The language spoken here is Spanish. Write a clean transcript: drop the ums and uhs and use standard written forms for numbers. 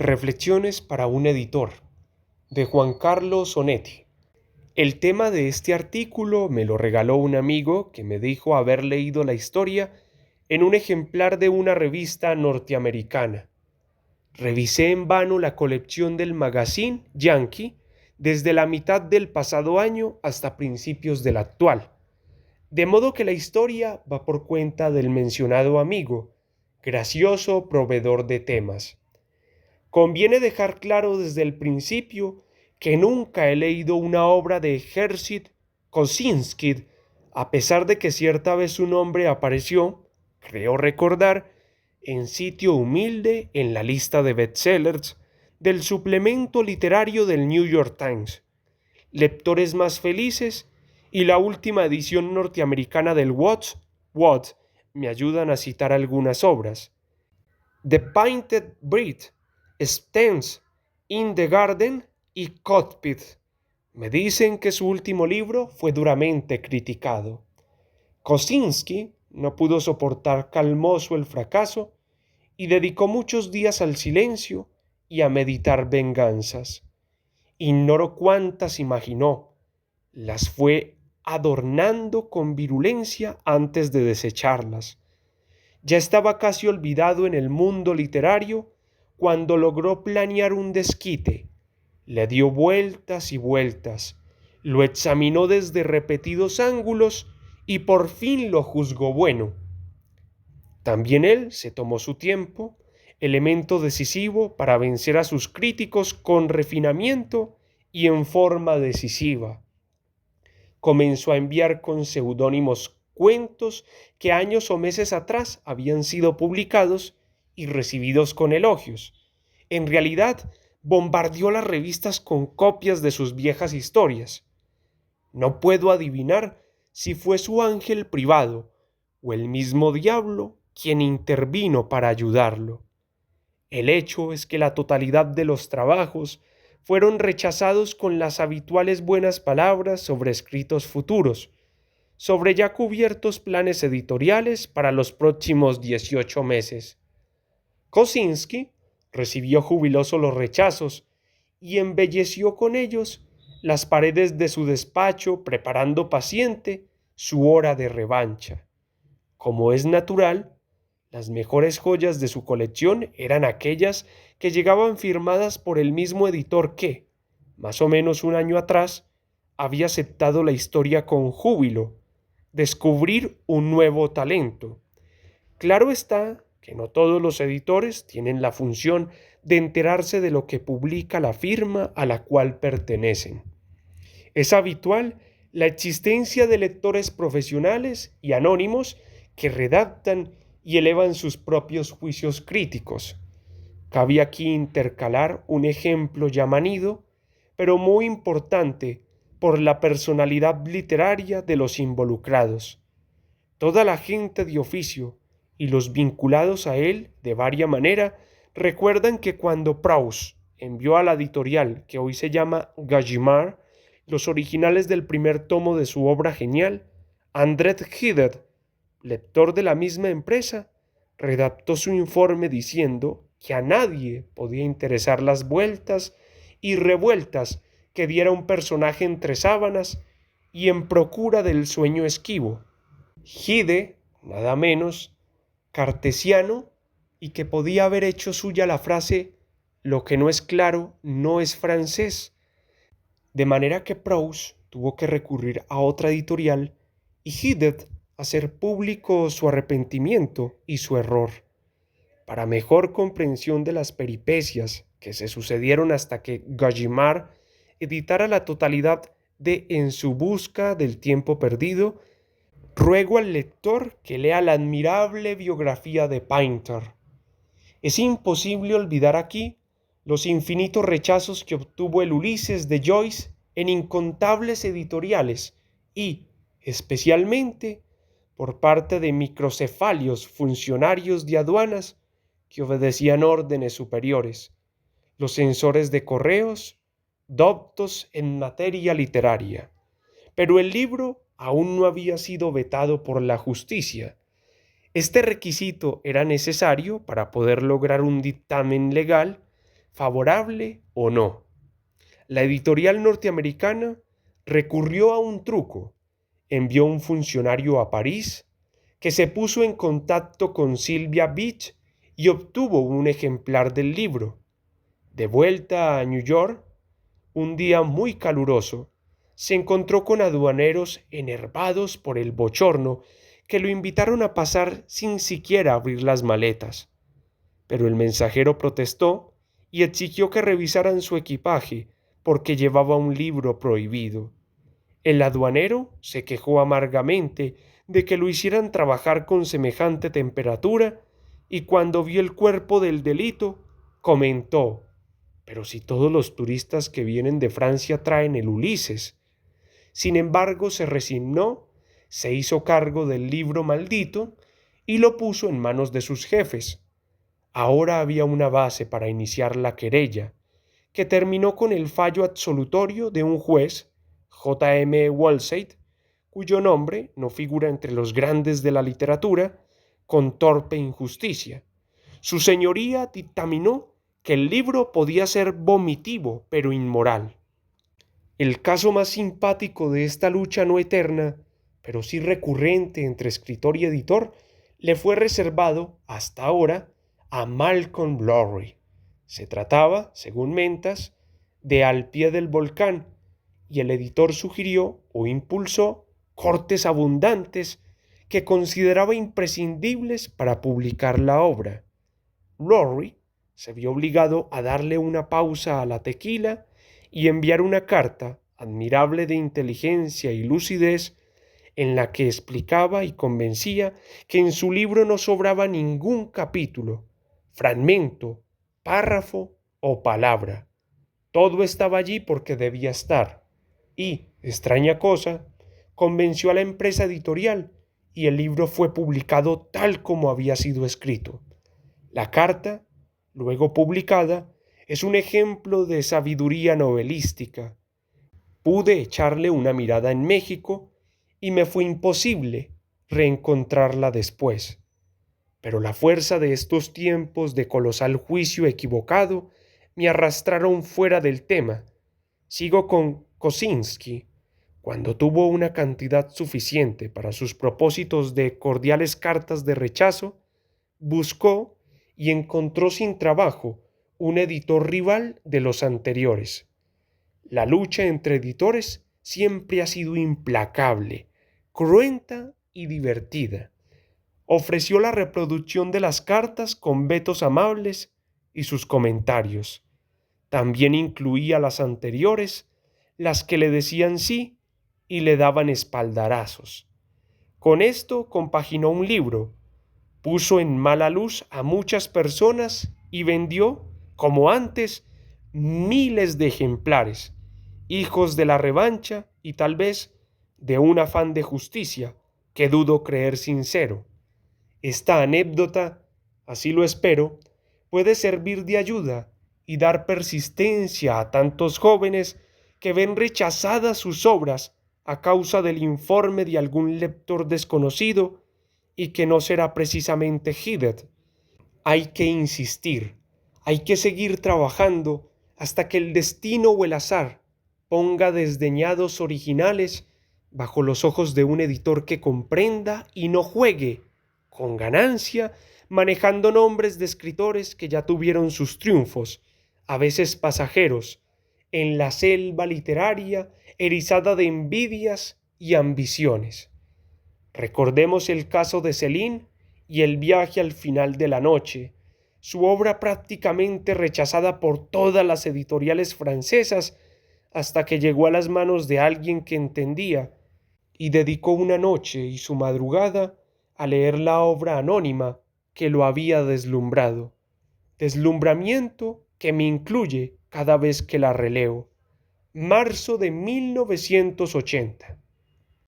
Reflexiones para un editor, de Juan Carlos Onetti. El tema de este artículo me lo regaló un amigo que me dijo haber leído la historia en un ejemplar de una revista norteamericana. Revisé en vano la colección del magazine Yankee desde la mitad del pasado año hasta principios del actual, de modo que la historia va por cuenta del mencionado amigo, gracioso proveedor de temas. Conviene dejar claro desde el principio que nunca he leído una obra de Jerzy Kosinski, a pesar de que cierta vez su nombre apareció, creo recordar, en sitio humilde en la lista de bestsellers del suplemento literario del New York Times, Lectores Más Felices y la última edición norteamericana del What me ayudan a citar algunas obras. The Painted Bride, Stands in the Garden y Cockpit. Me dicen que su último libro fue duramente criticado. Kosinski no pudo soportar calmoso el fracaso y dedicó muchos días al silencio y a meditar venganzas. Ignoro cuántas imaginó. Las fue adornando con virulencia antes de desecharlas. Ya estaba casi olvidado en el mundo literario cuando logró planear un desquite. Le dio vueltas y vueltas, lo examinó desde repetidos ángulos y por fin lo juzgó bueno. También él se tomó su tiempo, elemento decisivo para vencer a sus críticos con refinamiento y en forma decisiva. Comenzó a enviar con seudónimos cuentos que años o meses atrás habían sido publicados y recibidos con elogios. En realidad, bombardeó las revistas con copias de sus viejas historias. No puedo adivinar si fue su ángel privado o el mismo diablo quien intervino para ayudarlo. El hecho es que la totalidad de los trabajos fueron rechazados con las habituales buenas palabras sobre escritos futuros, sobre ya cubiertos planes editoriales para los próximos 18 meses. Kosinski recibió jubiloso los rechazos y embelleció con ellos las paredes de su despacho preparando paciente su hora de revancha. Como es natural, las mejores joyas de su colección eran aquellas que llegaban firmadas por el mismo editor que, más o menos un año atrás, había aceptado la historia con júbilo, descubrir un nuevo talento. Claro está que no todos los editores tienen la función de enterarse de lo que publica la firma a la cual pertenecen. Es habitual la existencia de lectores profesionales y anónimos que redactan y elevan sus propios juicios críticos. Cabe aquí intercalar un ejemplo ya manido, pero muy importante por la personalidad literaria de los involucrados. Toda la gente de oficio y los vinculados a él de varia manera recuerdan que cuando Proust envió a la editorial que hoy se llama Gallimard los originales del primer tomo de su obra genial, André Gide, lector de la misma empresa, redactó su informe diciendo que a nadie podía interesar las vueltas y revueltas que diera un personaje entre sábanas y en procura del sueño esquivo. Gide, nada menos, cartesiano, y que podía haber hecho suya la frase «Lo que no es claro no es francés», de manera que Proust tuvo que recurrir a otra editorial y Gide hacer público su arrepentimiento y su error. Para mejor comprensión de las peripecias que se sucedieron hasta que Gallimard editara la totalidad de En su busca del tiempo perdido, ruego al lector que lea la admirable biografía de Painter. Es imposible olvidar aquí los infinitos rechazos que obtuvo el Ulises de Joyce en incontables editoriales y, especialmente, por parte de microcefalios funcionarios de aduanas que obedecían órdenes superiores, los censores de correos, doctos en materia literaria. Pero el libro aún no había sido vetado por la justicia. Este requisito era necesario para poder lograr un dictamen legal, favorable o no. La editorial norteamericana recurrió a un truco. Envió un funcionario a París que se puso en contacto con Sylvia Beach y obtuvo un ejemplar del libro. De vuelta a New York, un día muy caluroso, se encontró con aduaneros enervados por el bochorno que lo invitaron a pasar sin siquiera abrir las maletas. Pero el mensajero protestó y exigió que revisaran su equipaje porque llevaba un libro prohibido. El aduanero se quejó amargamente de que lo hicieran trabajar con semejante temperatura y cuando vio el cuerpo del delito, comentó: «Pero si todos los turistas que vienen de Francia traen el Ulises». Sin embargo, se resignó, se hizo cargo del libro maldito y lo puso en manos de sus jefes. Ahora había una base para iniciar la querella, que terminó con el fallo absolutorio de un juez, J. M. Walseit, cuyo nombre no figura entre los grandes de la literatura, con torpe injusticia. Su señoría dictaminó que el libro podía ser vomitivo, pero inmoral. El caso más simpático de esta lucha no eterna, pero sí recurrente entre escritor y editor, le fue reservado, hasta ahora, a Malcolm Lowry. Se trataba, según Mentas, de Al pie del volcán, y el editor sugirió o impulsó cortes abundantes que consideraba imprescindibles para publicar la obra. Lowry se vio obligado a darle una pausa a la tequila y enviar una carta, admirable de inteligencia y lucidez, en la que explicaba y convencía que en su libro no sobraba ningún capítulo, fragmento, párrafo o palabra. Todo estaba allí porque debía estar. Y, extraña cosa, convenció a la empresa editorial y el libro fue publicado tal como había sido escrito. La carta, luego publicada, es un ejemplo de sabiduría novelística. Pude echarle una mirada en México y me fue imposible reencontrarla después. Pero la fuerza de estos tiempos de colosal juicio equivocado me arrastraron fuera del tema. Sigo con Kosinski. Cuando tuvo una cantidad suficiente para sus propósitos de cordiales cartas de rechazo, buscó y encontró sin trabajo un editor rival de los anteriores. La lucha entre editores siempre ha sido implacable, cruenta y divertida. Ofreció la reproducción de las cartas con vetos amables y sus comentarios. También incluía las anteriores, las que le decían sí y le daban espaldarazos. Con esto compaginó un libro, puso en mala luz a muchas personas y vendió, como antes, miles de ejemplares, hijos de la revancha y tal vez de un afán de justicia que dudo creer sincero. Esta anécdota, así lo espero, puede servir de ayuda y dar persistencia a tantos jóvenes que ven rechazadas sus obras a causa del informe de algún lector desconocido y que no será precisamente Hidet. Hay que insistir, hay que seguir trabajando hasta que el destino o el azar ponga desdeñados originales bajo los ojos de un editor que comprenda y no juegue, con ganancia, manejando nombres de escritores que ya tuvieron sus triunfos, a veces pasajeros, en la selva literaria erizada de envidias y ambiciones. Recordemos el caso de Céline y el viaje al final de la noche, su obra prácticamente rechazada por todas las editoriales francesas hasta que llegó a las manos de alguien que entendía y dedicó una noche y su madrugada a leer la obra anónima que lo había deslumbrado. Deslumbramiento que me incluye cada vez que la releo. Marzo de 1980.